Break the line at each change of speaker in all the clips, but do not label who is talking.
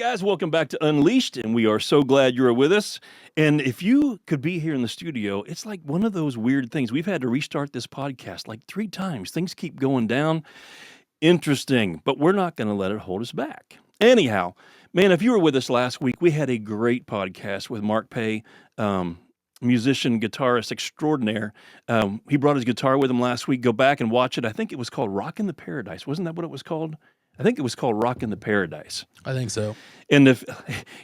guys, welcome back to Unleashed, and we are so glad you're with us. And if you could be here in the studio, it's like one of those weird things. We've had to restart this podcast like 3 times. Things keep going down. Interesting, but we're not going to let it hold us back. Anyhow, man, if you were with us last week, we had a great podcast with Mark Pay, musician, guitarist extraordinaire. He brought his guitar with him last week. Go back and watch it. I think it was called Rockin' the Paradise. Wasn't that what it was called? I think it was called Rockin' the Paradise.
I think so.
And if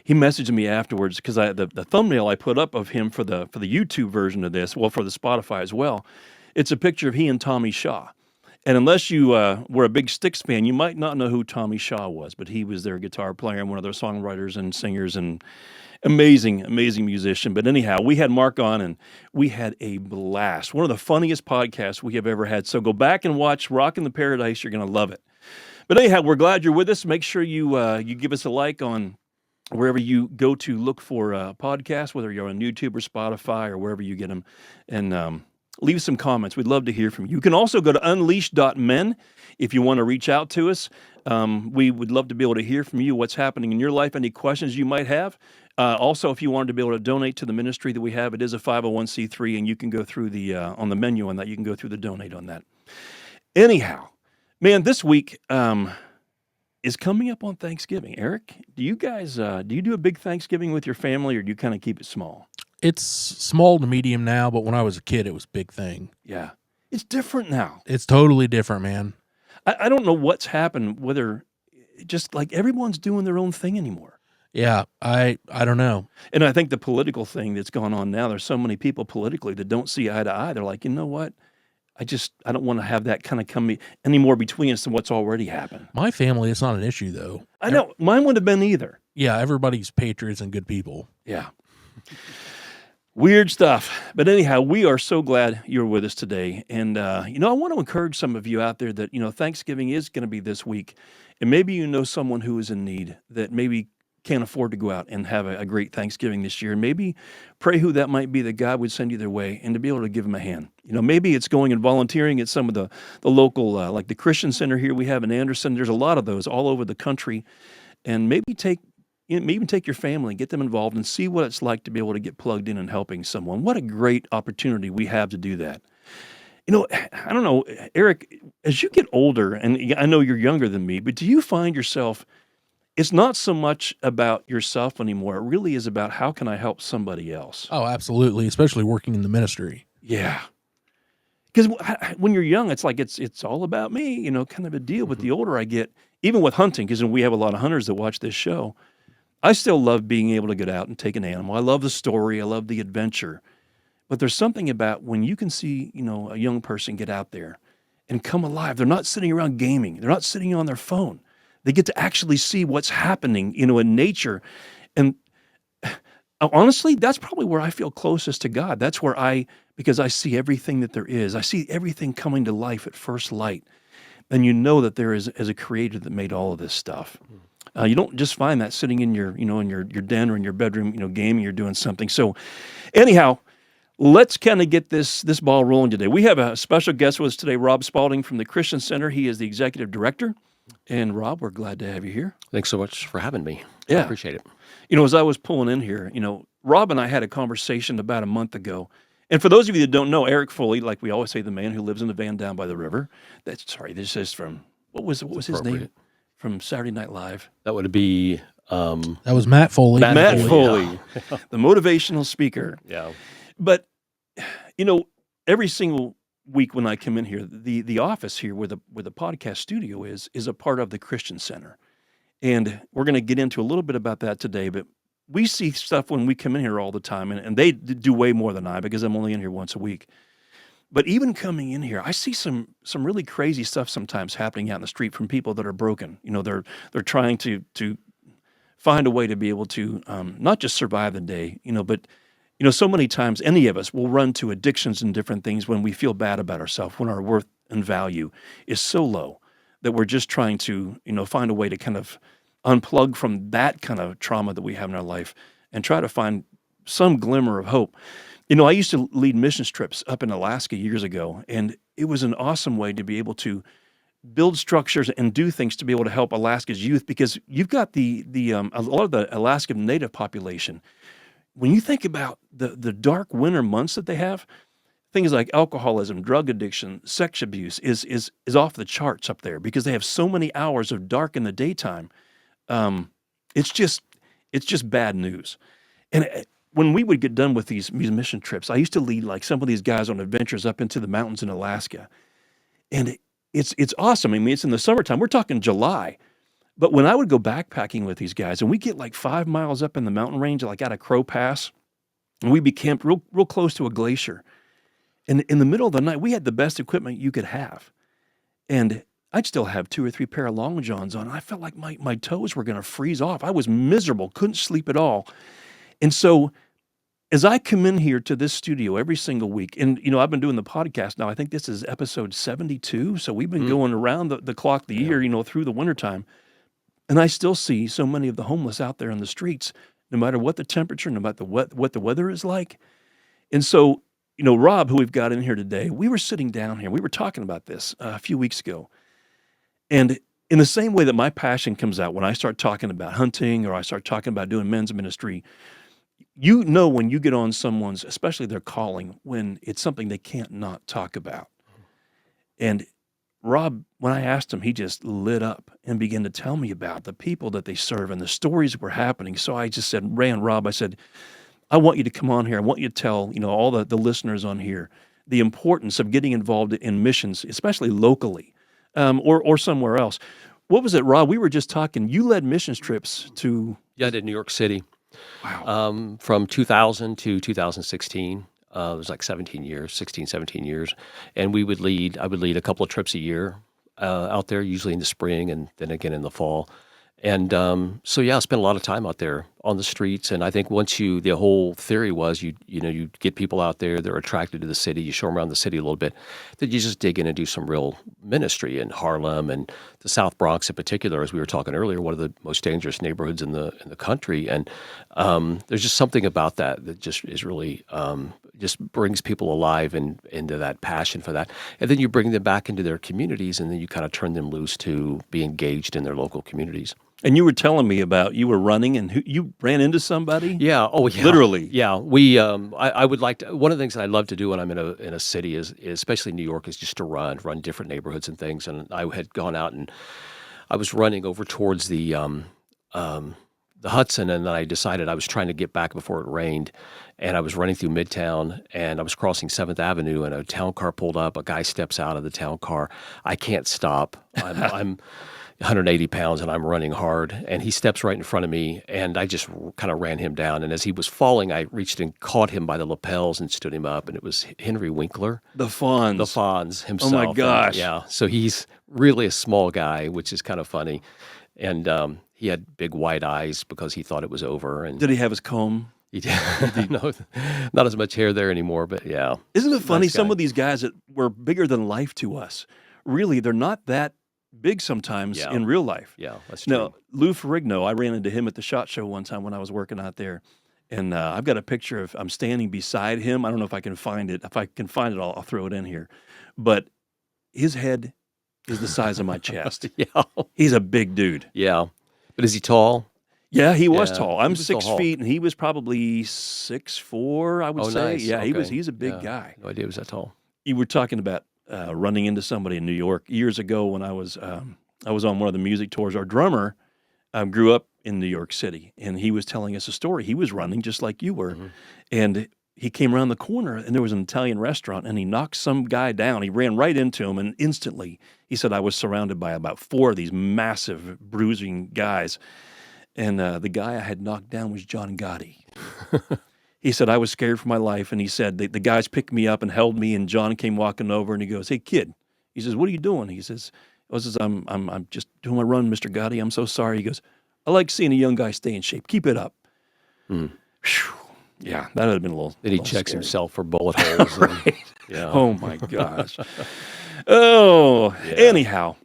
he messaged me afterwards, because the thumbnail I put up of him for the YouTube version of this, well, for the Spotify as well, it's a picture of he and Tommy Shaw. And unless you were a big Styx fan, you might not know who Tommy Shaw was, but he was their guitar player and one of their songwriters and singers and amazing musician. But anyhow, we had Mark on and we had a blast. One of the funniest podcasts we have ever had. So go back and watch Rockin' the Paradise. You're going to love it. But anyhow, we're glad you're with us. Make sure you give us a like on wherever you go to look for podcasts, whether you're on YouTube or Spotify or wherever you get them, and leave us some comments. We'd love to hear from you. You can also go to unleashed.men if you want to reach out to us. We would love to be able to hear from you, what's happening in your life, any questions you might have. Also, if you wanted to be able to donate to the ministry that we have, it is a 501c3, and you can go through the on the menu on that. You can go through the donate on that. Anyhow, man, this week is coming up on Thanksgiving. Eric, do you guys do you do a big Thanksgiving with your family, or do you kind of keep it small?
It's small to medium now, but when I was a kid, it was a big thing.
Yeah, it's different now.
It's totally different, man.
I don't know what's happened, whether just like everyone's doing their own thing anymore.
Yeah, I don't know.
And I think the political thing that's going on now, there's so many people politically that don't see eye to eye. They're like, you know what? I don't want to have that kind of come any more between us than what's already happened.
My family, it's not an issue, though.
I know. Mine wouldn't have been either.
Yeah, everybody's patriots and good people.
Yeah. Weird stuff. But anyhow, we are so glad you're with us today. And, I want to encourage some of you out there that, Thanksgiving is going to be this week. And maybe you know someone who is in need that maybe can't afford to go out and have a great Thanksgiving this year. And maybe pray who that might be that God would send you their way and to be able to give them a hand. Maybe it's going and volunteering at some of the local, like the Christian Center here we have in Anderson. There's a lot of those all over the country. And maybe even take your family, get them involved, and see what it's like to be able to get plugged in and helping someone. What a great opportunity we have to do that. I don't know, Eric, as you get older, and I know you're younger than me, but do you find yourself, it's not so much about yourself anymore. It really is about how can I help somebody else?
Oh, absolutely, especially working in the ministry.
Yeah. Because when you're young, it's like it's all about me, kind of a deal. But the older I get, even with hunting, because we have a lot of hunters that watch this show, I still love being able to get out and take an animal. I love the story. I love the adventure. But there's something about when you can see, a young person get out there and come alive. They're not sitting around gaming. They're not sitting on their phone. They get to actually see what's happening, in nature. And honestly, that's probably where I feel closest to God. That's where because I see everything that there is. I see everything coming to life at first light. And you know that there is a creator that made all of this stuff. You don't just find that sitting in your, in your den or in your bedroom, gaming, you're doing something. So anyhow, let's kind of get this ball rolling today. We have a special guest with us today, Rob Spaulding from the Christian Center. He is the executive director. And Rob, we're glad to have you here.
Thanks so much for having me.
Yeah.
I appreciate it.
As I was pulling in here, Rob and I had a conversation about a month ago. And for those of you that don't know, Eric Foley, like we always say, the man who lives in a van down by the river. This is from, what was his name? From Saturday Night Live.
That would be...
that was Matt Foley.
Matt Foley, yeah. The motivational speaker.
Yeah.
But, every single week when I come in here, the office here where the podcast studio is a part of the Christian Center. And we're going to get into a little bit about that today, but we see stuff when we come in here all the time, and they do way more than I because I'm only in here once a week. But even coming in here, I see some really crazy stuff sometimes happening out in the street from people that are broken. They're trying to find a way to be able to not just survive the day, but so many times any of us will run to addictions and different things when we feel bad about ourselves, when our worth and value is so low that we're just trying to find a way to kind of unplug from that kind of trauma that we have in our life and try to find some glimmer of hope. I used to lead missions trips up in Alaska years ago, and it was an awesome way to be able to build structures and do things to be able to help Alaska's youth, because you've got a lot of the Alaskan Native population. When you think about the dark winter months that they have, things like alcoholism, drug addiction, sex abuse is off the charts up there because they have so many hours of dark in the daytime. Um, it's just bad news. And when we would get done with these mission trips, I used to lead like some of these guys on adventures up into the mountains in Alaska, and it's awesome. I mean, it's in the summertime. We're talking July. But when I would go backpacking with these guys, and we get like 5 miles up in the mountain range, like out of Crow Pass, and we'd be camped real close to a glacier. And in the middle of the night, we had the best equipment you could have. And I'd still have 2 or 3 pair of long johns on. I felt like my toes were going to freeze off. I was miserable, couldn't sleep at all. And so as I come in here to this studio every single week, and, I've been doing the podcast now, I think this is episode 72. So we've been going around the clock the year, through the wintertime. And I still see so many of the homeless out there on the streets, no matter what the temperature, no matter what the weather is like. And so, Rob, who we've got in here today, we were sitting down here. We were talking about this a few weeks ago. And in the same way that my passion comes out when I start talking about hunting or I start talking about doing men's ministry, when you get on someone's, especially their calling, when it's something they can't not talk about. And Rob, when I asked him, he just lit up and began to tell me about the people that they serve and the stories that were happening. So I just said, Rob, I said, I want you to come on here. I want you to tell, all the listeners on here, the importance of getting involved in missions, especially locally, or somewhere else. What was it, Rob? We were just talking. You led missions trips to...
Yeah, I did New York City.
Wow.
From 2000 to 2016. It was like 17 years. And I would lead a couple of trips a year out there, usually in the spring and then again in the fall. And so, I spent a lot of time out there on the streets. And I think the whole theory was you get people out there, they're attracted to the city, you show them around the city a little bit, that you just dig in and do some real ministry in Harlem and the South Bronx in particular, as we were talking earlier, one of the most dangerous neighborhoods in the country. And there's just something about that just is really just brings people alive and into that passion for that. And then you bring them back into their communities, and then you kind of turn them loose to be engaged in their local communities.
And you were telling me about you were running and you ran into somebody?
Yeah. Oh, yeah.
Literally.
Yeah. We. I would like to. One of the things that I love to do when I'm in a city is especially New York, is just to run different neighborhoods and things. And I had gone out and I was running over towards the Hudson, and then I decided I was trying to get back before it rained, and I was running through Midtown, and I was crossing 7th Avenue, and a town car pulled up. A guy steps out of the town car. I can't stop. I'm 180 pounds, and I'm running hard, and he steps right in front of me, and I just kind of ran him down. And as he was falling, I reached and caught him by the lapels and stood him up, and it was Henry Winkler.
The Fonz
himself.
Oh, my gosh.
And, so he's really a small guy, which is kind of funny. And he had big white eyes because he thought it was over. And
did he have his comb?
He did. No, not as much hair there anymore, but yeah.
Isn't it funny?
Nice
Some
guy.
of these guys that were bigger than life to us, really, they're not that big sometimes in real life.
Yeah, that's true.
Now, Lou Ferrigno, I ran into him at the SHOT Show one time when I was working out there. And I've got a picture of, I'm standing beside him. I don't know if I can find it. If I can find it, I'll throw it in here. But his head is the size of my chest.
Yeah.
He's a big dude.
Yeah. But is he tall?
Yeah, he was
Yeah,
tall. I'm
he was
6
tall.
feet, and he was probably 6'4", I would
Oh,
say.
nice.
Yeah,
Okay.
he's a big
Yeah.
guy.
No idea he was that tall.
You were talking about running into somebody in New York years ago when I was on one of the music tours. Our drummer grew up in New York City, and he was telling us a story. He was running just like you were, and he came around the corner, and there was an Italian restaurant, and he knocked some guy down. He ran right into him, and instantly, he said, I was surrounded by about 4 of these massive, bruising guys, and the guy I had knocked down was John Gotti. He said, I was scared for my life, and he said, the guys picked me up and held me, and John came walking over, and he goes, hey, kid. He says, what are you doing? He says, I'm just doing my run, Mr. Gotti. I'm so sorry. He goes, I like seeing a young guy stay in shape. Keep it up.
Mm.
Whew. Yeah, that would have been a little.
Then he
little
checks
scary.
himself for bullet holes.
Right.
Yeah.
Oh my gosh. Oh,
Yeah.
anyhow.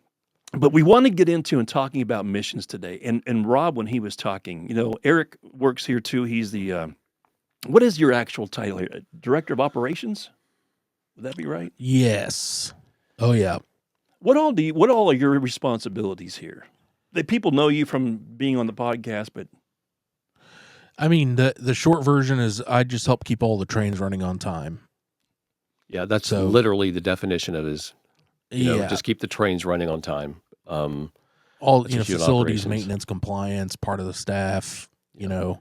But we want to get into and talking about missions today. And Rob, when he was talking, Eric works here too. He's the what is your actual title here? Director of Operations? Would that be right?
Yes. Oh, yeah.
What all are your responsibilities here? That people know you from being on the podcast, but
I mean, the short version is I just help keep all the trains running on time.
Yeah, that's
So-
literally the definition of his.
Yeah,
Just keep the trains running on time.
all
that's
you know,
just you in
facilities
operations.
maintenance, compliance, part of the staff. You know,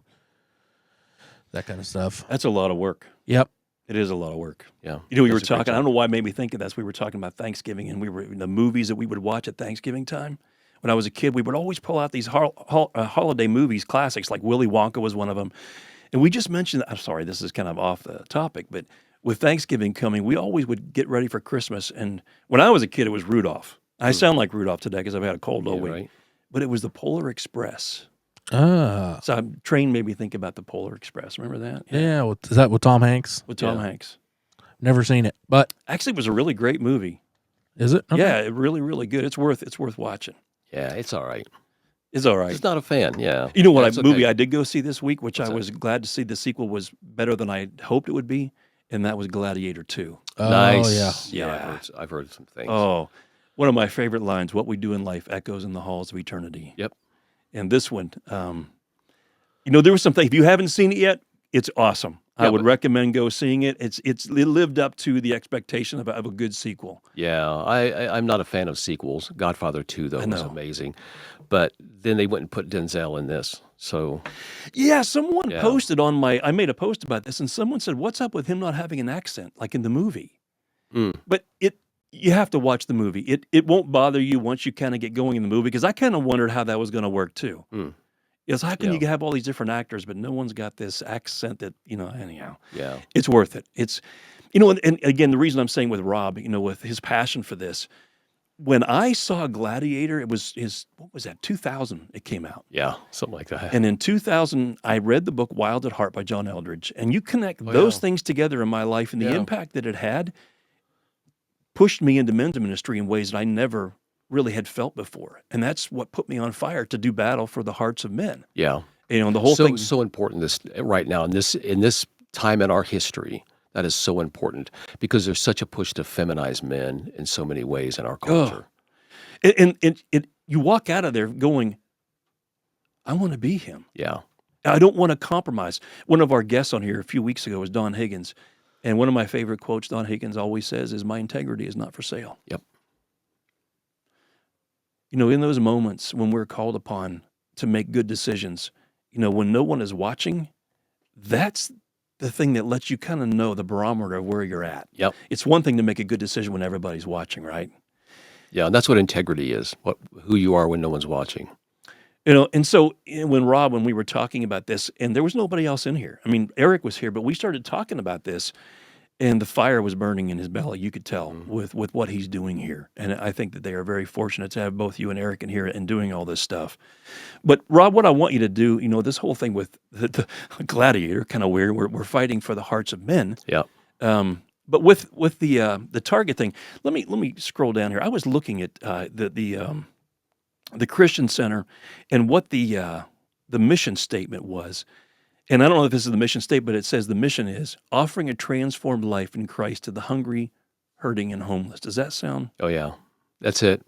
that kind of stuff.
that's a lot of work.
Yep.
It is a lot of work.
Yeah,
You know, we were
does a great
talking. I
job.
don't know why it made me think of this. We were talking about Thanksgiving, and we were the movies that we would watch at Thanksgiving time. When I was a kid, we would always pull out these holiday movies, classics like Willy Wonka was one of them. And we just mentioned. I'm sorry, this is kind of off the topic, but with Thanksgiving coming, we always would get ready for Christmas. And when I was a kid, it was Rudolph. I sound like Rudolph today because I've had a cold all
Yeah,
week.
right.
But it was the Polar Express.
Ah,
So train made me think about the Polar Express. Remember that?
yeah. Is that with Tom Hanks?
With Tom
Yeah.
Hanks.
Never seen it, but
Actually, it was a really great movie.
is it? Okay.
Yeah, it really, really good. It's worth watching.
Yeah, it's all right.
It's all right.
Just not a fan. Yeah.
You know what
That's
movie
okay.
I did go see this week, which
What's
I
that?
was glad to see the sequel was better than I hoped it would be, and that was Gladiator 2.
Oh,
Nice.
yeah.
Yeah, I've heard some things.
Oh, one of my favorite lines, what we do in life echoes in the halls of eternity.
Yep.
And this one, you know, there was something, if you haven't seen it yet, it's awesome. I
Yeah,
would
but-
recommend go seeing it. It lived up to the expectation of a good sequel.
Yeah, I'm not a fan of sequels. Godfather 2, though, was
know.
amazing. But then they went and put Denzel in this. So,
Yeah, someone
Yeah.
posted I made a post about this, and someone said, what's up with him not having an accent like in the movie?
Mm.
But you have to watch the movie. It won't bother you once you kind of get going in the movie, because I kind of wondered how that was going to work too.
Mm.
Is how can
Yeah.
you have all these different actors, but no one's got this accent that, anyhow.
yeah.
It's worth it. It's, and again, the reason I'm saying with Rob, with his passion for this, when I saw Gladiator, it was what was that, 2000 it came out.
Yeah, something like that.
And in 2000, I read the book Wild at Heart by John Eldridge. And you connect
Oh,
those
yeah.
things together in my life, and the
Yeah.
impact that it had pushed me into men's ministry in ways that I never really had felt before. And that's what put me on fire to do battle for the hearts of men.
Yeah.
The whole
so
thing.
so important this right now in this time in our history. That is so important because there's such a push to feminize men in so many ways in our culture.
And you walk out of there going, I want to be him.
Yeah.
I don't want to compromise. One of our guests on here a few weeks ago was Don Higgins. And one of my favorite quotes Don Higgins always says is, my integrity is not for sale.
Yep.
In those moments when we're called upon to make good decisions, when no one is watching, that's the thing that lets you kind of know the barometer of where you're at.
Yep.
It's one thing to make a good decision when everybody's watching, right?
Yeah, and that's what integrity is. Who you are when no one's watching.
And so when we were talking about this, and there was nobody else in here. I mean, Eric was here, but we started talking about this, and the fire was burning in his belly. You could tell with what he's doing here. And I think that they are very fortunate to have both you and Eric in here and doing all this stuff. But Rob, what I want you to do, this whole thing with the Gladiator, kind of weird. We're fighting for the hearts of men.
Yeah.
But with the Target thing, let me scroll down here. I was looking at the Christian Center and what the mission statement was. And I don't know if this is the mission statement, but it says the mission is offering a transformed life in Christ to the hungry, hurting, and homeless. Does that sound?
Oh, yeah. That's it. It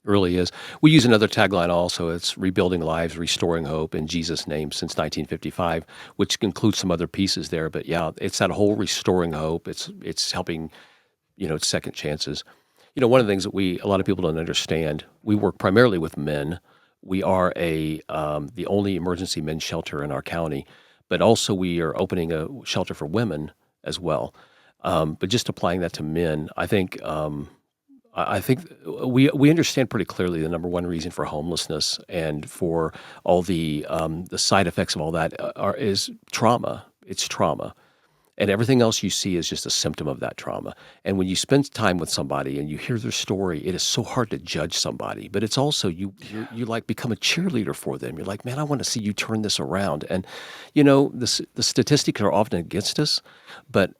really is. We use another tagline also. It's rebuilding lives, restoring hope in Jesus' name since 1955, which includes some other pieces there. But yeah, it's that whole restoring hope. It's helping, it's second chances. One of the things that a lot of people don't understand, we work primarily with men. We are the only emergency men's shelter in our county, but also we are opening a shelter for women as well. But just applying that to men, I think we understand pretty clearly the number one reason for homelessness and for all the side effects of all that is trauma. It's trauma. And everything else you see is just a symptom of that trauma. And when you spend time with somebody and you hear their story, it is so hard to judge somebody. But it's also you like become a cheerleader for them. You're like, man, I want to see you turn this around. And the statistics are often against us, but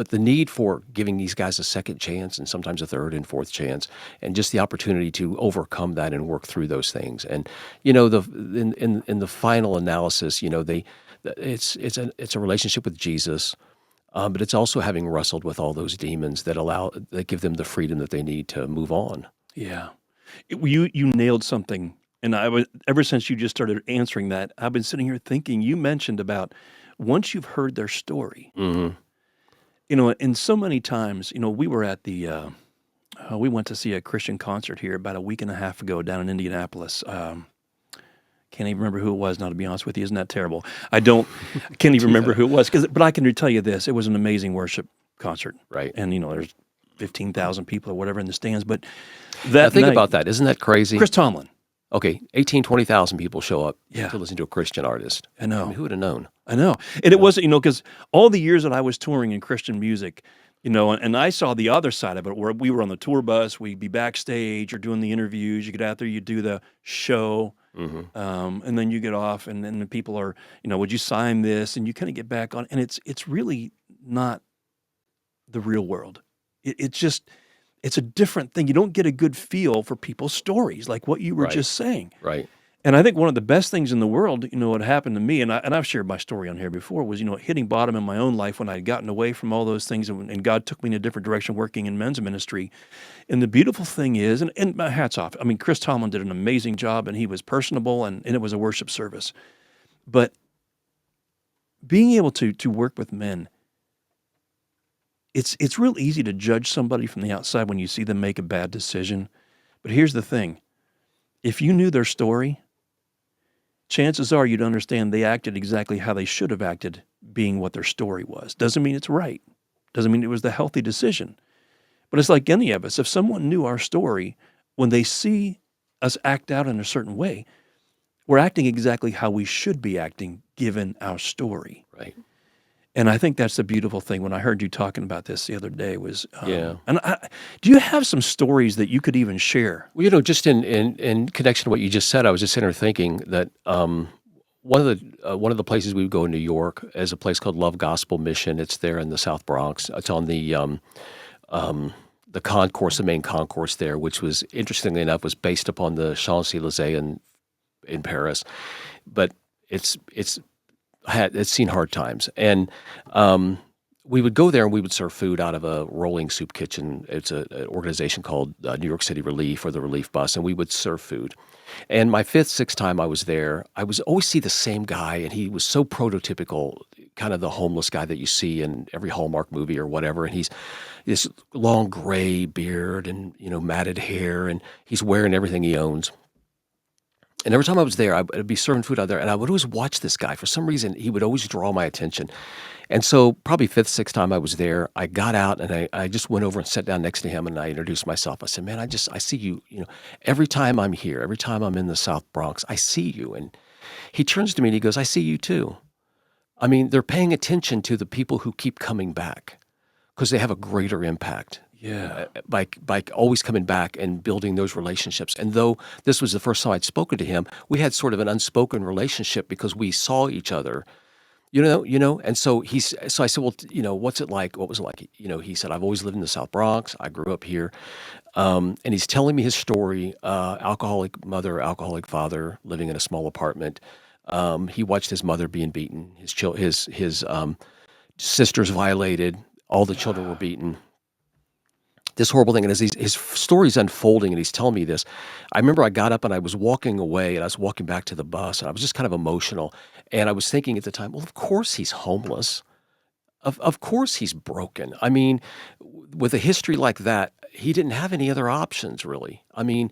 the need for giving these guys a second chance and sometimes a third and fourth chance, and just the opportunity to overcome that and work through those things. And in the final analysis, it's a relationship with Jesus. but it's also having wrestled with all those demons that give them the freedom that they need to move on.
Yeah. You nailed something, and I was ever since you just started answering that, I've been sitting here thinking. You mentioned about once you've heard their story,
Hmm.
and so many times, we were at we went to see a Christian concert here about a week and a half ago down in Indianapolis. Can't even remember who it was. Now, to be honest with you, isn't that terrible? Can't even remember who it was. But I can tell you this: it was an amazing worship concert,
Right.
and there's 15,000 people or whatever in the stands. But
Now
that
think
night,
about that. Isn't that crazy?
Chris Tomlin.
Okay, 20,000 people show up
Yeah.
to listen to a Christian artist.
I know.
I mean, who would have known?
I know. And it wasn't, because all the years that I was touring in Christian music, and I saw the other side of it where we were on the tour bus, we'd be backstage or doing the interviews, you get out there, you do the show, and then you get off, and then the people are, would you sign this? And you kind of get back on, and it's really not the real world. It's a different thing. You don't get a good feel for people's stories, like what you were
Right.
just saying.
Right.
And I think one of the best things in the world, what happened to me, and I've shared my story on here before, was, hitting bottom in my own life when I had gotten away from all those things, and God took me in a different direction working in men's ministry. And the beautiful thing is, and my hat's off, I mean, Chris Tomlin did an amazing job, and he was personable, and it was a worship service. But being able to work with men, it's real easy to judge somebody from the outside when you see them make a bad decision. But here's the thing. If you knew their story, chances are you'd understand they acted exactly how they should have acted, being what their story was. Doesn't mean it's right. Doesn't mean it was the healthy decision. But it's like any of us. If someone knew our story, when they see us act out in a certain way, we're acting exactly how we should be acting given our story.
Right.
And I think that's the beautiful thing. When I heard you talking about this the other day was,
Yeah.
And do you have some stories that you could even share?
Well, just in connection to what you just said, I was just sitting there thinking that one of the places we would go in New York is a place called Love Gospel Mission. It's there in the South Bronx. It's on the concourse, the main concourse there, which was, interestingly enough, was based upon the Champs-Élysées in Paris. But it's seen hard times, and we would go there and we would serve food out of a rolling soup kitchen. It's an organization called New York City Relief, or the Relief Bus, and we would serve food. And my sixth time I was there, I was always see the same guy, and he was so prototypical, kind of the homeless guy that you see in every Hallmark movie or whatever. And he's this long gray beard and matted hair, and he's wearing everything he owns. And every time I was there, I'd be serving food out there, and I would always watch this guy. For some reason, he would always draw my attention. And so probably sixth time I was there, I got out, and I just went over and sat down next to him, and I introduced myself. I said, man, I see you, every time I'm here, every time I'm in the South Bronx, I see you. And he turns to me and he goes, I see you too. I mean, they're paying attention to the people who keep coming back because they have a greater impact.
Yeah.
By always coming back and building those relationships. And though this was the first time I'd spoken to him, we had sort of an unspoken relationship because we saw each other, And so so I said, well, what's it like? What was it like? He said, I've always lived in the South Bronx. I grew up here. And he's telling me his story, alcoholic mother, alcoholic father, living in a small apartment. He watched his mother being beaten, his sisters violated, all the children were beaten. This horrible thing. And as his story's unfolding and he's telling me this, I remember I got up and I was walking away, and I was walking back to the bus, and I was just kind of emotional. And I was thinking at the time, well, of course he's homeless. Of course he's broken. I mean, with a history like that, he didn't have any other options, really. I mean,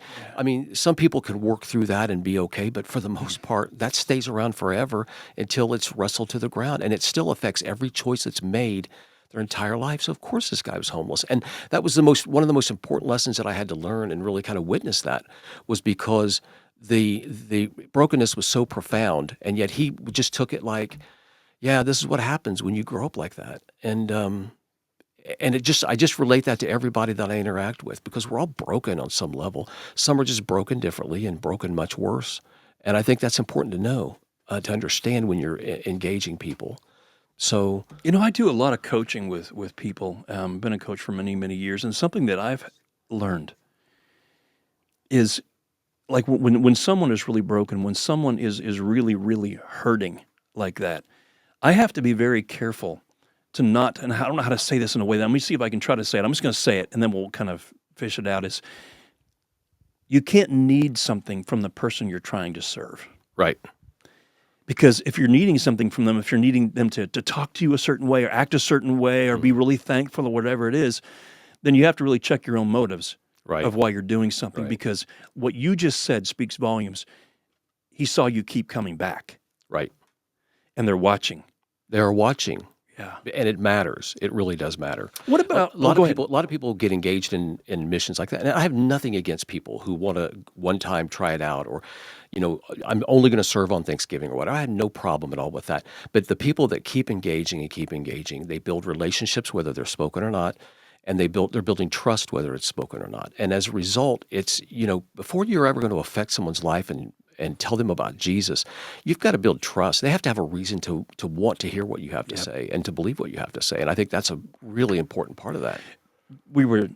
some people can work through that and be okay, but for the most part, that stays around forever until it's wrestled to the ground, and it still affects every choice that's made their entire life. So of course this guy was homeless. And that was one of the most important lessons that I had to learn and really kind of witness that, was because the brokenness was so profound, and yet he just took it like, yeah, this is what happens when you grow up like that. And I just relate that to everybody that I interact with, because we're all broken on some level. Some are just broken differently and broken much worse. And I think that's important to know, to understand when you're engaging people. So,
I do a lot of coaching with people. Been a coach for many, many years, and something that I've learned is, like, when someone is really broken, when someone is really, really hurting like that, I have to be very careful to not, and I don't know how to say this in a way that, let me see if I can try to say it. I'm just going to say it, and then we'll kind of fish it out, is you can't need something from the person you're trying to serve.
Right.
Because if you're needing something from them, if you're needing them to talk to you a certain way or act a certain way or be really thankful or whatever it is, then you have to really check your own motives
Right.
of why you're doing something.
Right.
Because what you just said speaks volumes. He saw you keep coming back,
Right.
and they're watching.
They're watching.
Yeah.
And it matters. It really does matter.
What about
a lot
go
of
ahead.
people? A lot of people get engaged in missions like that, and I have nothing against people who want to one time try it out, or, I'm only going to serve on Thanksgiving or whatever. I have no problem at all with that. But the people that keep engaging and keep engaging, they build relationships whether they're spoken or not, and they're building trust whether it's spoken or not. And as a result, it's before you're ever going to affect someone's life and tell them about Jesus, you've got to build trust. They have to have a reason to want to hear what you have to say and to believe what you have to say. And I think that's a really important part of that.
We were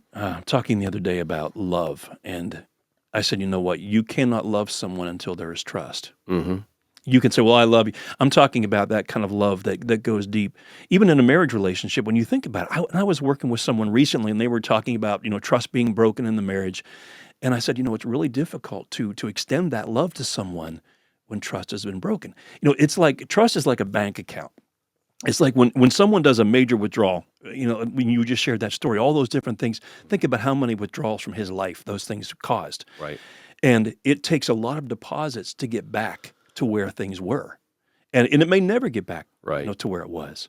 talking the other day about love, and I said, you know what? You cannot love someone until there is trust.
Mm-hmm.
You can say, well, I love you. I'm talking about that kind of love that goes deep. Even in a marriage relationship, when you think about it, I was working with someone recently, and they were talking about, trust being broken in the marriage. And I said, it's really difficult to extend that love to someone when trust has been broken. It's like trust is like a bank account. It's like when someone does a major withdrawal, when you just shared that story, all those different things, think about how many withdrawals from his life those things caused.
Right.
And it takes a lot of deposits to get back to where things were. And it may never get back
Right.
to where it was.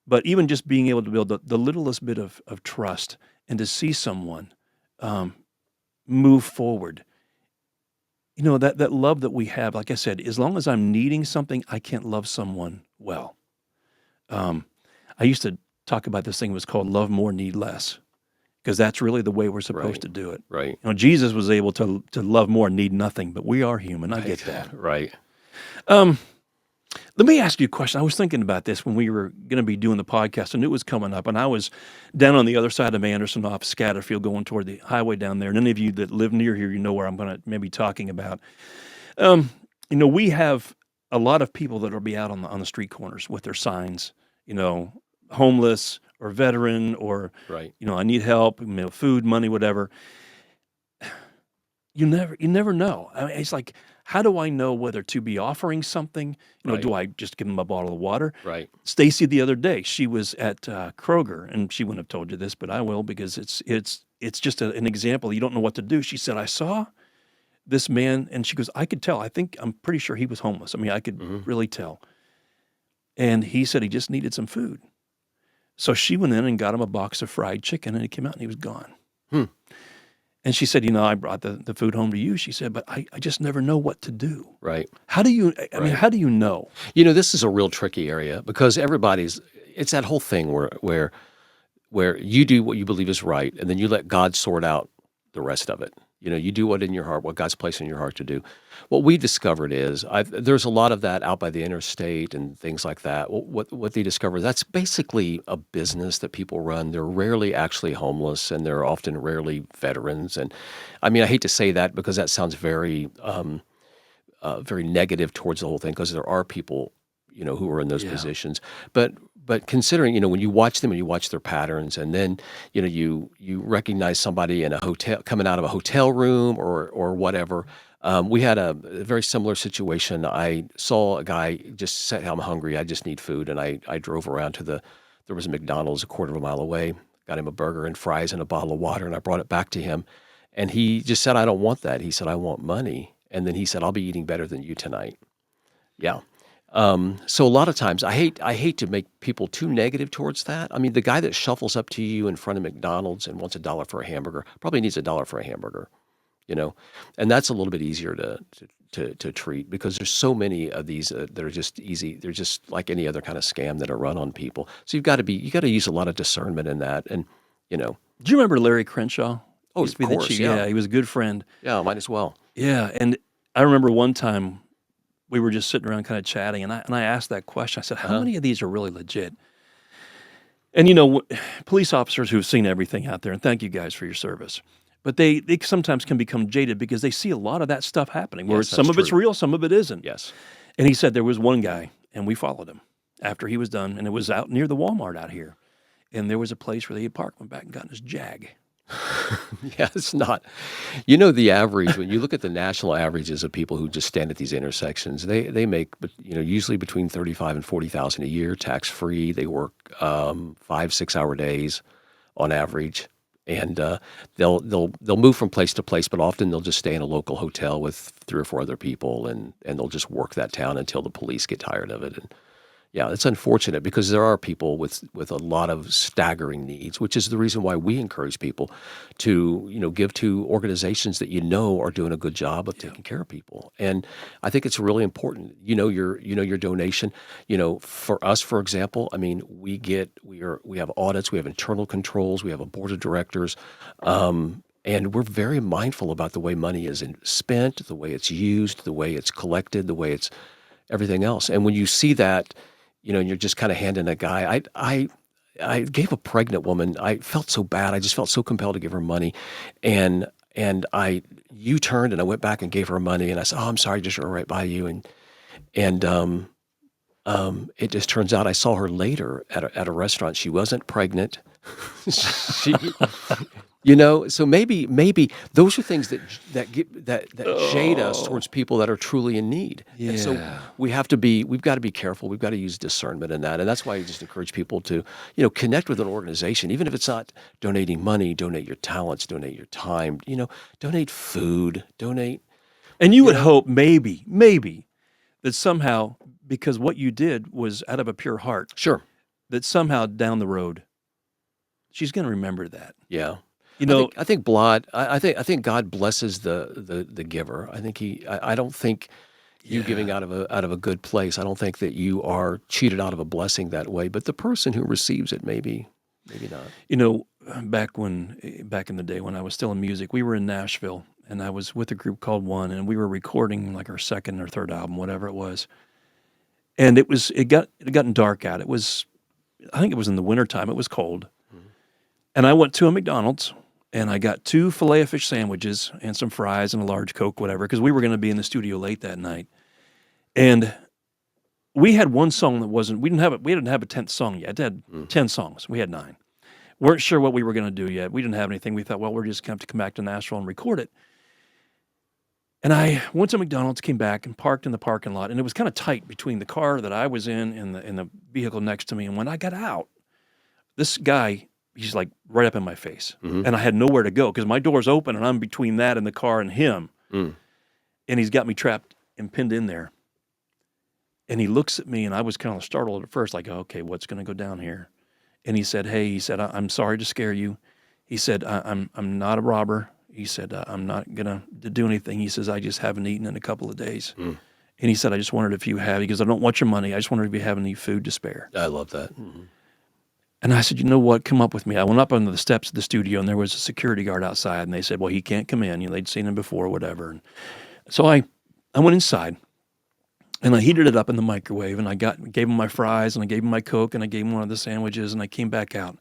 But even just being able to build the littlest bit of trust and to see someone move forward. That love that we have, like I said, as long as I'm needing something, I can't love someone well. I used to talk about this thing, it was called love more, need less, because that's really the way we're supposed
Right.
to do it.
Right.
Jesus was able to love more, need nothing, but we are human. I get that.
Right.
Let me ask you a question. I was thinking about this when we were going to be doing the podcast. I knew it was coming up, and I was down on the other side of Anderson off Scatterfield going toward the highway down there. And any of you that live near here, you know where I'm going to maybe talking about. We have a lot of people that will be out on the street corners with their signs, homeless or veteran or,
Right.
I need help, food, money, whatever. You never know. I mean, it's like, how do I know whether to be offering something?
Right.
Do I just give them a bottle of water?
Right.
Stacy the other day, she was at Kroger, and she wouldn't have told you this, but I will, because it's just an example. You don't know what to do. She said, I saw this man, and she goes, I could tell. I'm pretty sure he was homeless. I mean, I could really tell. And he said he just needed some food. So she went in and got him a box of fried chicken, and he came out and he was gone. And she said, I brought the food home to you. She said, but I just never know what to do.
Right.
How do you, I mean, how do you know?
This is a real tricky area because it's that whole thing where you do what you believe is right, and then you let God sort out the rest of it. You do what God's placed in your heart to do. What we discovered is there's a lot of that out by the interstate and things like that. What they discovered, that's basically a business that people run. They're rarely actually homeless, and they're often rarely veterans. And I mean, I hate to say that because that sounds very, very negative towards the whole thing, because there are people, who are in those positions. But considering, when you watch them and you watch their patterns, and then, you recognize somebody in a hotel, coming out of a hotel room or whatever. We had a very similar situation. I saw a guy just said, I'm hungry, I just need food. And I drove around there was a McDonald's a quarter of a mile away, got him a burger and fries and a bottle of water, and I brought it back to him. And he just said, I don't want that. He said, I want money. And then he said, I'll be eating better than you tonight. Yeah. So a lot of times I hate to make people too negative towards that. I mean, the guy that shuffles up to you in front of McDonald's and wants $1 for a hamburger probably needs $1 for a hamburger, and that's a little bit easier to treat, because there's so many of these that are just easy. They're just like any other kind of scam that are run on people. So you got to use a lot of discernment in that. And,
Do you remember Larry Crenshaw?
Oh,
Used to be
of
the
course,
chief.
yeah.
He was a good friend.
Yeah, might as well.
Yeah, and I remember one time we were just sitting around kind of chatting, and I asked that question. I said, how many of these are really legit? And, police officers who've seen everything out there, and thank you guys for your service, but they sometimes can become jaded because they see a lot of that stuff happening, where
Yes,
some
that's
of it's
true.
real, some of it isn't.
Yes.
And he said there was one guy, and we followed him. after he was done, and it was out near the Walmart out here. And there was a place where he had parked, went back and got in his Jag.
Yeah, it's not. You know, the average, when you look at the national averages of people who just stand at these intersections, they make, usually between 35 and 40,000 a year, tax free. They work 5-6 hour days on average, and they'll move from place to place, but often they'll just stay in a local hotel with 3 or 4 other people, and they'll just work that town until the police get tired of it. And yeah, it's unfortunate because there are people with a lot of staggering needs, which is the reason why we encourage people to, give to organizations that are doing a good job of taking care of people. And I think it's really important. Your donation. For us, for example, I mean, we have audits, we have internal controls, we have a board of directors, and we're very mindful about the way money is spent, the way it's used, the way it's collected, the way it's everything else. And when you see that, and you're just kind of handing a guy. I gave a pregnant woman. I felt so bad. I just felt so compelled to give her money, and I U-turned and I went back and gave her money. And I said, "Oh, I'm sorry, just rode right by you." And it just turns out I saw her later at a restaurant. She wasn't pregnant. she. So maybe those are things that shade us towards people that are truly in need.
Yeah.
And so we've got to be careful. We've got to use discernment in that. And that's why I just encourage people to, connect with an organization, even if it's not donating money, donate your talents, donate your time, donate food, donate.
And you would hope maybe that somehow, because what you did was out of a pure heart,
Sure.
that somehow down the road, she's going to remember that.
Yeah. I think God blesses the giver. I think I don't think you giving out of a good place. I don't think that you are cheated out of a blessing that way. But the person who receives it, maybe not.
Back in the day when I was still in music, we were in Nashville, and I was with a group called One, and we were recording like our second or third album, whatever it was. And it gotten dark out. I think it was in the wintertime. It was cold. Mm-hmm. And I went to a McDonald's. And I got 2 Filet-O-Fish sandwiches and some fries and a large Coke, whatever, because we were going to be in the studio late that night. And we had one song that we didn't have a 10th song yet. It had 10 songs. We had 9. Weren't sure what we were going to do yet. We didn't have anything. We thought, well, we're just going to have to come back to Nashville and record it. And I went to McDonald's, came back, and parked in the parking lot. And it was kind of tight between the car that I was in and the vehicle next to me. And when I got out, this guy, he's like right up in my face. Mm-hmm. And I had nowhere to go because my door's open and I'm between that and the car and him. Mm. And he's got me trapped and pinned in there. And he looks at me and I was kind of startled at first, like, okay, what's going to go down here? And he said, "Hey," I'm sorry to scare you. He said, I'm not a robber. He said, I'm not going to do anything. He says, I just haven't eaten in a couple of days. Mm. And he said, I just wondered if you have, because I don't want your money. I just wondered if you have any food to spare.
I love that. Mm-hmm.
And I said, you know what? Come up with me. I went up onto the steps of the studio, and there was a security guard outside, and they said, well, he can't come in. They'd seen him before, whatever. And so I went inside, and I heated it up in the microwave, and I gave him my fries, and I gave him my Coke, and I gave him one of the sandwiches, and I came back out.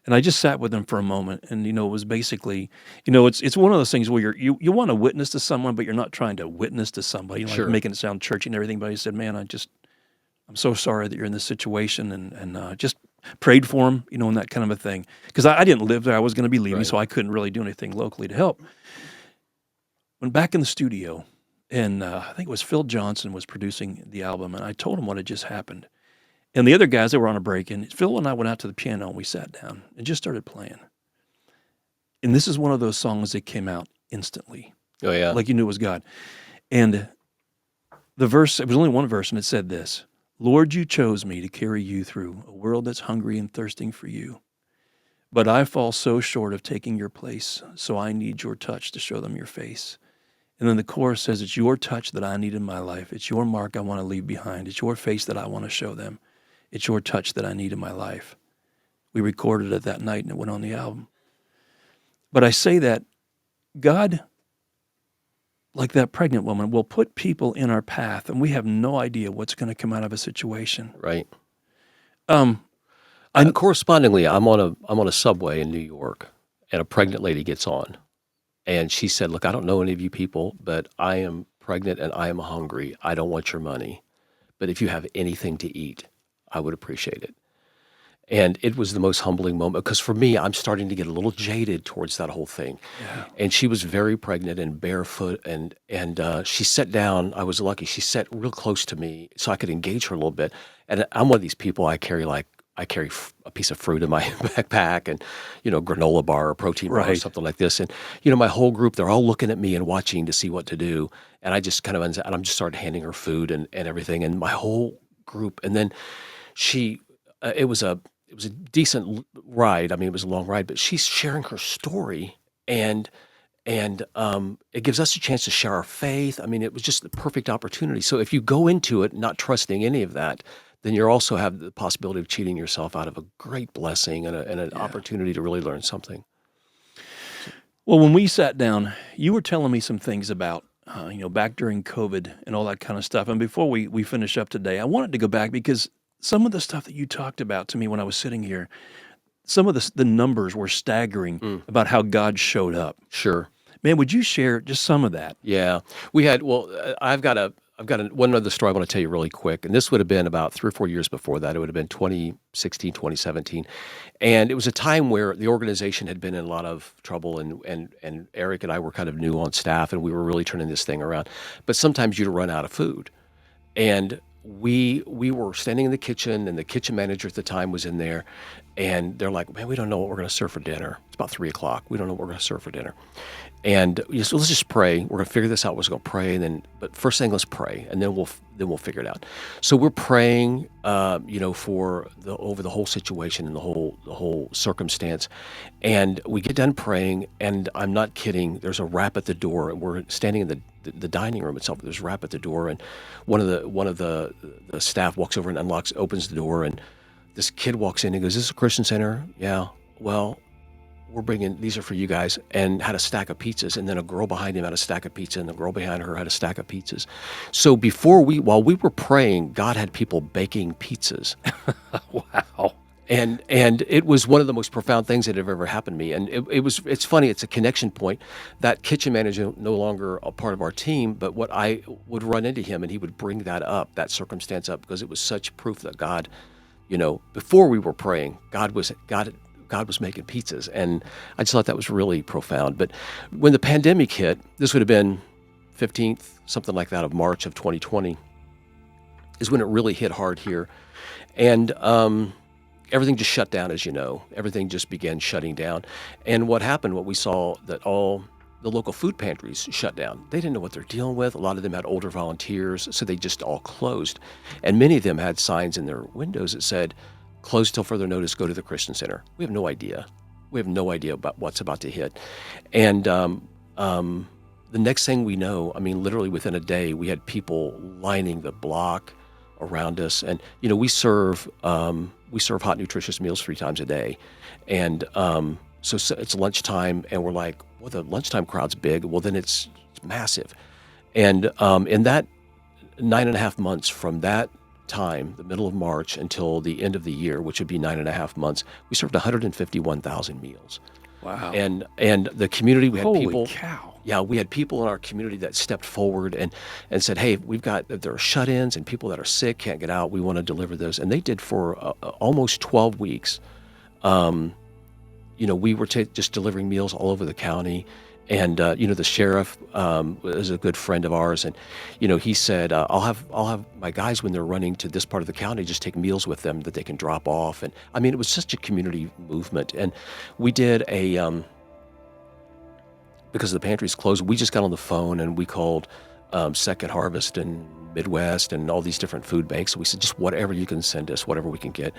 And I just sat with him for a moment, and, it was basically, it's one of those things where you want to witness to someone, but you're not trying to witness to somebody,
Sure.
like making it sound churchy and everything. But he said, man, I'm so sorry that you're in this situation, and just prayed for him, and that kind of a thing. Because I didn't live there. I was going to be leaving, right. So I couldn't really do anything locally to help. Went back in the studio, and I think it was Phil Johnson was producing the album, and I told him what had just happened. And the other guys, they were on a break, and Phil and I went out to the piano, and we sat down and just started playing. And this is one of those songs that came out instantly.
Oh, yeah.
Like you knew it was God. And the verse, it was only one verse, and it said this: Lord, you chose me to carry you through a world that's hungry and thirsting for you. But I fall so short of taking your place, so I need your touch to show them your face. And then the chorus says, it's your touch that I need in my life. It's your mark I want to leave behind. It's your face that I want to show them. It's your touch that I need in my life. We recorded it that night, and it went on the album. But I say that God, like that pregnant woman, will put people in our path, and we have no idea what's going to come out of a situation.
Right. Correspondingly, I'm on a subway in New York, and a pregnant lady gets on, and she said, "Look, I don't know any of you people, but I am pregnant and I am hungry. I don't want your money, but if you have anything to eat, I would appreciate it. And it was the most humbling moment because for me, I'm starting to get a little jaded towards that whole thing.
Yeah.
And she was very pregnant and barefoot, and she sat down. I was lucky; she sat real close to me, so I could engage her a little bit. And I'm one of these people. I carry a piece of fruit in my backpack, and granola bar or protein bar or
Right.
something like this. And my whole group, they're all looking at me and watching to see what to do. And I just kind of and I'm just started handing her food and everything, and my whole group. And then she, it was a decent ride. I mean, it was a long ride, but she's sharing her story, and it gives us a chance to share our faith. I mean, it was just the perfect opportunity. So if you go into it not trusting any of that, then you also have the possibility of cheating yourself out of a great blessing and an opportunity to really learn something.
Well, when we sat down, you were telling me some things about, back during COVID and all that kind of stuff. And before we finish up today, I wanted to go back because some of the stuff that you talked about to me when I was sitting here, some of the numbers were staggering about how God showed up.
Sure.
Man, would you share just some of that?
Yeah. We had, I've got one other story I want to tell you really quick. And this would have been about 3 or 4 years before that. It would have been 2016, 2017. And it was a time where the organization had been in a lot of trouble, and Eric and I were kind of new on staff, and we were really turning this thing around. But sometimes you'd run out of food. And we were standing in the kitchen, and the kitchen manager at the time was in there, and they're like, "Man, we don't know what we're going to serve for dinner. It's about 3:00. We don't know what we're going to serve for dinner." And so let's just pray. We're going to figure this out. We're just going to pray, but first thing, let's pray, and then we'll figure it out. So we're praying, for over the whole situation and the whole circumstance, and we get done praying, and I'm not kidding. There's a rap at the door, and we're standing in the dining room itself. There's a rap at the door, and one of the staff walks over and opens the door, and this kid walks in and goes, "Is this a Christian center?" "Yeah." "Well, we're bringing, these are for you guys," and had a stack of pizzas. And then a girl behind him had a stack of pizza, and the girl behind her had a stack of pizzas. So while we were praying, God had people baking pizzas.
Wow.
And it was one of the most profound things that have ever happened to me. And it's funny, it's a connection point. That kitchen manager, no longer a part of our team, but what I would run into him, and he would bring that circumstance up, because it was such proof that God, before we were praying, God was making pizzas. And I just thought that was really profound. But when the pandemic hit, this would have been 15th, something like that, of March of 2020, is when it really hit hard here. And everything just shut down, as you know. Everything just began shutting down. And what happened, what we saw, that all the local food pantries shut down. They didn't know what they're dealing with. A lot of them had older volunteers, so they just all closed. And many of them had signs in their windows that said, "Closed till further notice, go to the Christian Center." We have no idea. We have no idea about what's about to hit. And the next thing we know, I mean, literally within a day, we had people lining the block around us. And, we serve hot, nutritious meals 3 times a day. And so it's lunchtime, and we're like, well, the lunchtime crowd's big. Well, then it's massive. And in that 9.5 months from that time, the middle of March, until the end of the year, which would be 9.5 months, we served 151,000 meals.
Wow.
And the community, we had
Holy
people.
cow.
Yeah, we had people in our community that stepped forward and said, "Hey, there are shut-ins and people that are sick, can't get out. We want to deliver those." And they did for almost 12 weeks. We were just delivering meals all over the county. And the sheriff is a good friend of ours, and he said, I'll have my guys, when they're running to this part of the county, just take meals with them that they can drop off. And I mean, it was such a community movement. And we did because the pantries closed, we just got on the phone and we called Second Harvest and Midwest and all these different food banks. We said, just whatever you can send us, whatever we can get.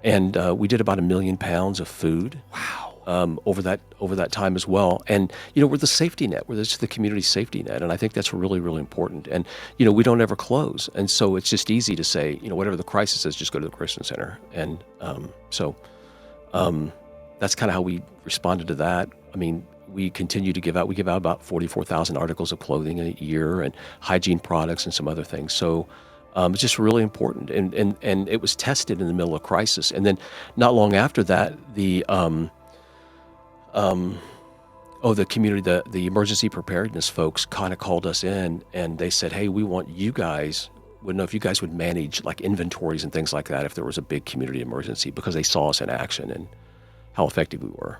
And we did about 1 million pounds of food.
Wow.
Over that time as well. And, we're the safety net. We're just the community safety net. And I think that's really, really important. And, we don't ever close. And so it's just easy to say, whatever the crisis is, just go to the Christian Center. And that's kind of how we responded to that. I mean, we continue to give out. We give out about 44,000 articles of clothing a year, and hygiene products and some other things. So it's just really important. And it was tested in the middle of crisis. And then not long after that, the community, the emergency preparedness folks kind of called us in, and they said, "Hey, we want you guys would know if you guys would manage like inventories and things like that if there was a big community emergency, because they saw us in action and how effective we were.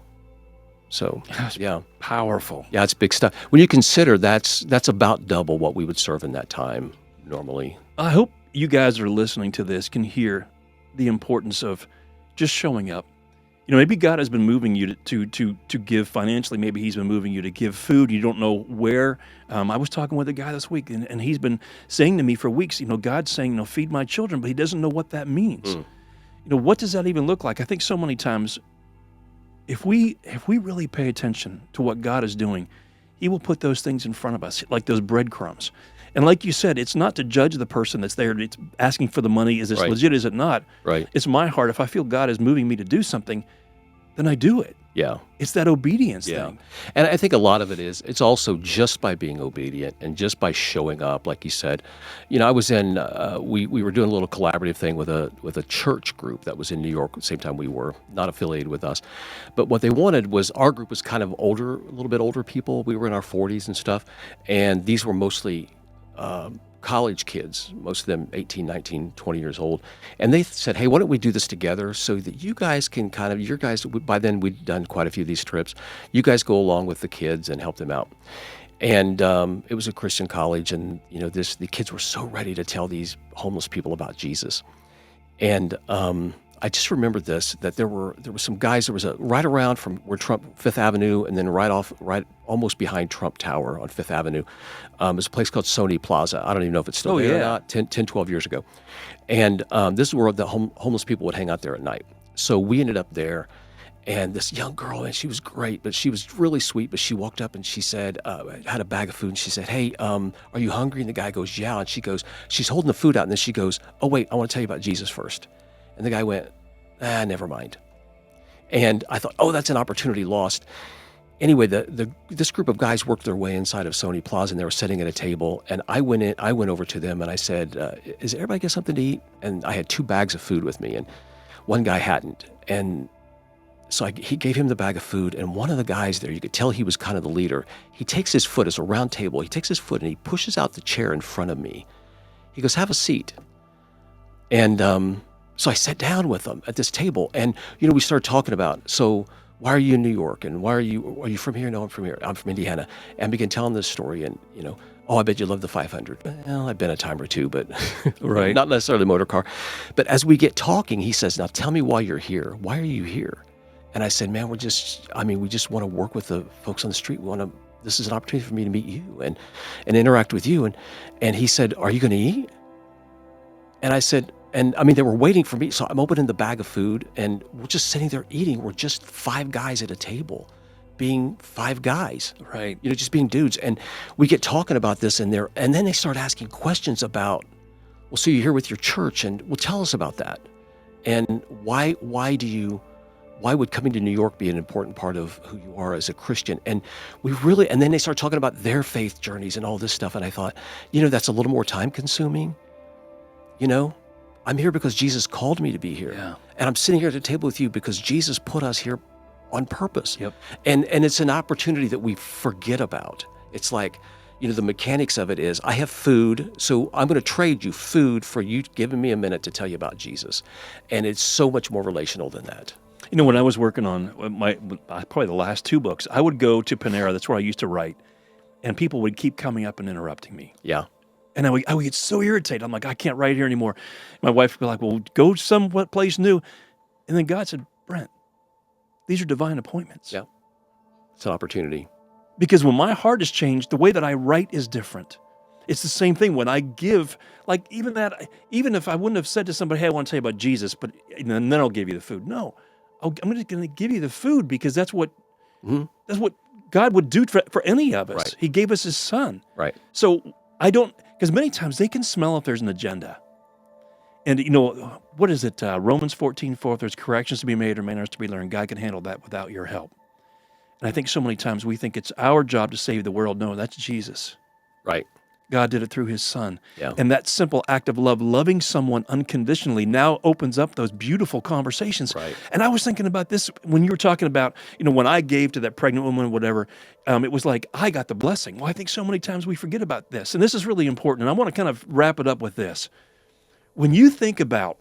So,
That's
yeah.
powerful.
Yeah, it's big stuff. When you consider that's about double what we would serve in that time normally.
I hope you guys are listening to this can hear the importance of just showing up. You know, maybe God has been moving you to give financially. Maybe He's been moving you to give food. You don't know where. I was talking with a guy this week, and he's been saying to me for weeks, you know, God's saying, you know, feed my children, but he doesn't know what that means. You know, what does that even look like? I think so many times, if we really pay attention to what God is doing, He will put those things in front of us, like those breadcrumbs. And like you said, it's not to judge the person that's there. It's asking for the money. Is this
Right.
legit? Is it not?
Right.
It's my heart. If I feel God is moving me to do something, then I do it.
Yeah.
It's that obedience
Yeah.
thing.
And I think a lot of it is, it's also just by being obedient and just by showing up, like you said. You know, I was in, we were doing a little collaborative thing with a church group that was in New York at the same time we were, not affiliated with us. But what they wanted was, our group was kind of older, a little bit older people. We were in our 40s and stuff. And these were mostly college kids, most of them 18, 19, 20 years old. And they said, hey, why don't we do this together so that you guys can kind of, your guys, by then we'd done quite a few of these trips. You guys go along with the kids and help them out. And it was a Christian college, and you know, the kids were so ready to tell these homeless people about Jesus. And I just remember this, that there were some guys, there was a right around from where Fifth Avenue, and then right almost behind Trump Tower on Fifth Avenue, is a place called Sony Plaza. I don't even know if it's still there or not, 10, 12 years ago. And this is where the homeless people would hang out there at night. So we ended up there, and this young girl, and she was great, but she was really sweet, but she walked up and she said, had a bag of food, and she said, hey, are you hungry? And the guy goes, yeah. And she goes, she's holding the food out, and then she goes, oh, wait, I want to tell you about Jesus first. And the guy went, never mind. And I thought, oh, that's an opportunity lost. Anyway, this group of guys worked their way inside of Sony Plaza, and they were sitting at a table. And I went over to them and I said, "Is everybody get something to eat?" And I had 2 bags of food with me, and one guy hadn't. And so he gave him the bag of food. And one of the guys there, you could tell he was kind of the leader. He takes his foot, it's a round table. He takes his foot and he pushes out the chair in front of me. He goes, "Have a seat." And so I sat down with them at this table, and you know, we started talking about, so why are you in New York, and are you from here? No, I'm from here. I'm from Indiana. And I began telling this story, and you know, oh, I bet you love the 500. Well, I've been a time or two, but
Right.
not necessarily a motor car. But as we get talking, he says, "Now tell me why you're here. Why are you here?" And I said, "Man, we just want to work with the folks on the street. This is an opportunity for me to meet you and interact with you." And he said, "Are you going to eat?" And I said, and I mean, they were waiting for me. So I'm opening the bag of food, and we're just sitting there eating. We're just 5 guys at a table, being 5 guys,
Right.
you know, just being dudes. And we get talking about this, and then they start asking questions about, well, so you're here with your church, and well, tell us about that. And why would coming to New York be an important part of who you are as a Christian? And and then they start talking about their faith journeys and all this stuff. And I thought, you know, that's a little more time consuming. You know, I'm here because Jesus called me to be here.
Yeah.
And I'm sitting here at the table with you because Jesus put us here on purpose.
Yep.
And it's an opportunity that we forget about. It's like, you know, the mechanics of it is, I have food, so I'm going to trade you food for you giving me a minute to tell you about Jesus. And it's so much more relational than that.
You know, when I was working on probably the last 2 books, I would go to Panera. That's where I used to write, and people would keep coming up and interrupting me.
Yeah.
And I would get so irritated. I'm like, I can't write here anymore. My wife would be like, well, go some place new. And then God said, Brent, these are divine appointments.
Yeah. It's an opportunity.
Because when my heart is changed, the way that I write is different. It's the same thing when I give, like even if I wouldn't have said to somebody, hey, I want to tell you about Jesus, but and then I'll give you the food. No, I'm just going to give you the food because that's what God would do for any of us.
Right.
He gave us His Son.
Right.
So because many times they can smell if there's an agenda. And, you know, what is it? Romans 14:4, if there's corrections to be made or manners to be learned, God can handle that without your help. And I think so many times we think it's our job to save the world. No, that's Jesus.
Right.
God did it through his son.
Yeah.
And that simple act of love, loving someone unconditionally, now opens up those beautiful conversations.
Right.
And I was thinking about this when you were talking about, when I gave to that pregnant woman, whatever, it was like, I got the blessing. Well, I think so many times we forget about this. And this is really important. And I want to kind of wrap it up with this. When you think about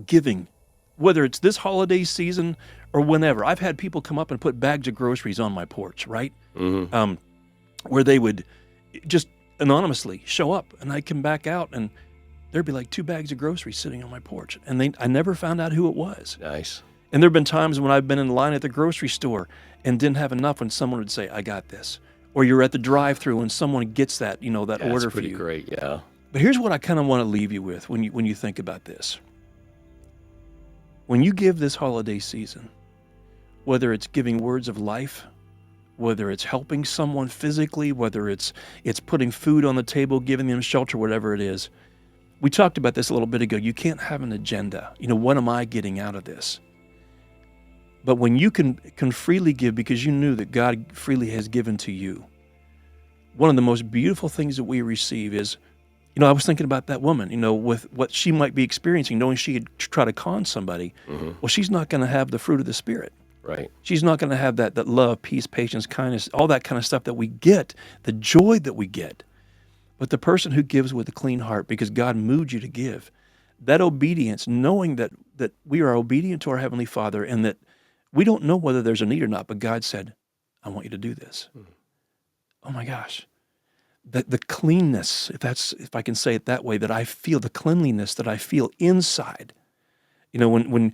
giving, whether it's this holiday season or whenever, I've had people come up and put bags of groceries on my porch, right?
Mm-hmm.
Where they would just anonymously show up, and I'd come back out, and there'd be like 2 bags of groceries sitting on my porch, and I never found out who it was.
Nice.
And there've been times when I've been in line at the grocery store and didn't have enough, when someone would say, "I got this," or you're at the drive-through and someone gets that, that
Yeah,
order
it's
for
pretty
you.
great. Yeah.
But here's what I kind of want to leave you with when you think about this. When you give this holiday season, whether it's giving words of life, whether it's helping someone physically, whether it's putting food on the table, giving them shelter, whatever it is. We talked about this a little bit ago. You can't have an agenda. What am I getting out of this? But when you can freely give because you knew that God freely has given to you, one of the most beautiful things that we receive is, I was thinking about that woman, with what she might be experiencing, knowing she had tried to con somebody.
Mm-hmm.
Well, she's not going to have the fruit of the Spirit.
Right.
She's not going to have that love, peace, patience, kindness, all that kind of stuff that we get, the joy that we get. But the person who gives with a clean heart because God moved you to give, that obedience, knowing that we are obedient to our Heavenly Father and that we don't know whether there's a need or not, but God said, I want you to do this. Mm-hmm. Oh my gosh. The cleanness, if I can say it that way, that I feel, the cleanliness that I feel inside. When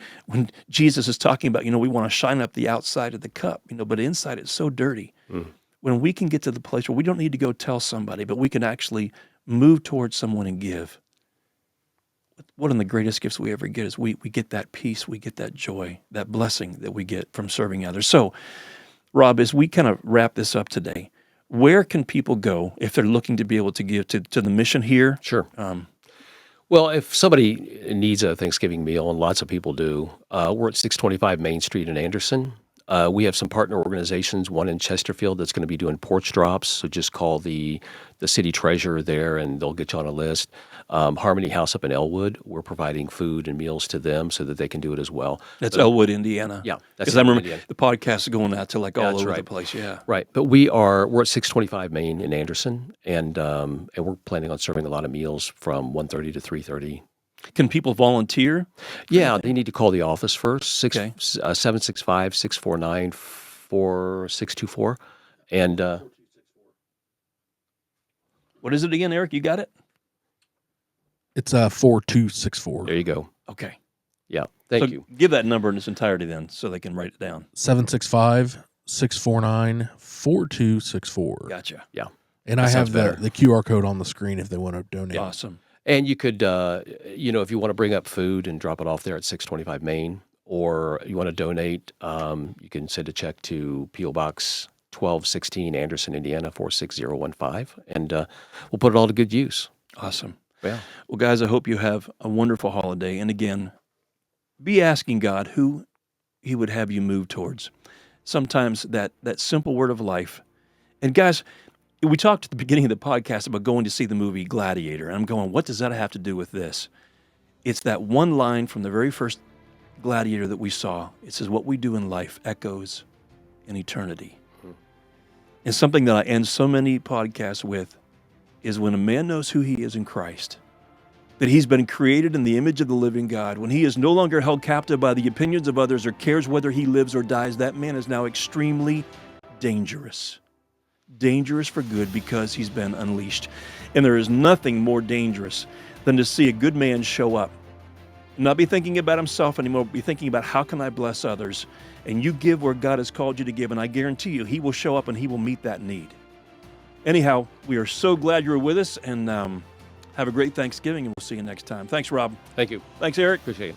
Jesus is talking about, we want to shine up the outside of the cup, but inside it's so dirty. Mm. When we can get to the place where we don't need to go tell somebody, but we can actually move towards someone and give. One of the greatest gifts we ever get is we get that peace, we get that joy, that blessing that we get from serving others. So, Rob, as we kind of wrap this up today, where can people go if they're looking to be able to give to the mission here?
Sure. Well, if somebody needs a Thanksgiving meal, and lots of people do, we're at 625 Main Street in Anderson. We have some partner organizations, one in Chesterfield that's going to be doing porch drops, so just call the city treasurer there and they'll get you on a list. Harmony House up in Elwood, we're providing food and meals to them so that they can do it as well.
That's Elwood, Indiana.
Yeah.
Because I remember the podcast is going out to all over
right.
the place, yeah.
Right, but we're at 625 Main in Anderson, and we're planning on serving a lot of meals from 1:30 to 3:30.
Can people volunteer?
Yeah, they need to call the office first, 765-649-4624. And
what is it again, Eric? You got it?
It's 4264.
there you go.
Okay.
Yeah, thank you.
Give that number in its entirety then so they can write it down.
765-649-4264.
Gotcha.
Yeah.
And
That
I
sounds
have
better.
the QR code on the screen if they want to donate.
Awesome.
And you could, if you want to bring up food and drop it off there at 625 Main, or you want to donate, you can send a check to P.O. Box 1216, Anderson, Indiana, 46015, and we'll put it all to good use.
Awesome.
Yeah.
Well, guys, I hope you have a wonderful holiday. And again, be asking God who he would have you move towards. Sometimes that simple word of life. And guys, we talked at the beginning of the podcast about going to see the movie Gladiator. And I'm going, what does that have to do with this? It's that one line from the very first Gladiator that we saw. It says, what we do in life echoes in eternity. Mm-hmm. And something that I end so many podcasts with is when a man knows who he is in Christ, that he's been created in the image of the living God, when he is no longer held captive by the opinions of others or cares whether he lives or dies, that man is now extremely dangerous. Dangerous for good because he's been unleashed. And there is nothing more dangerous than to see a good man show up, not be thinking about himself anymore, be thinking about how can I bless others. And you give where God has called you to give, and I guarantee you he will show up and he will meet that need. Anyhow, we are so glad you're with us, and have a great Thanksgiving, and we'll see you next time. Thanks, Rob.
Thank you.
Thanks, Eric.
Appreciate it.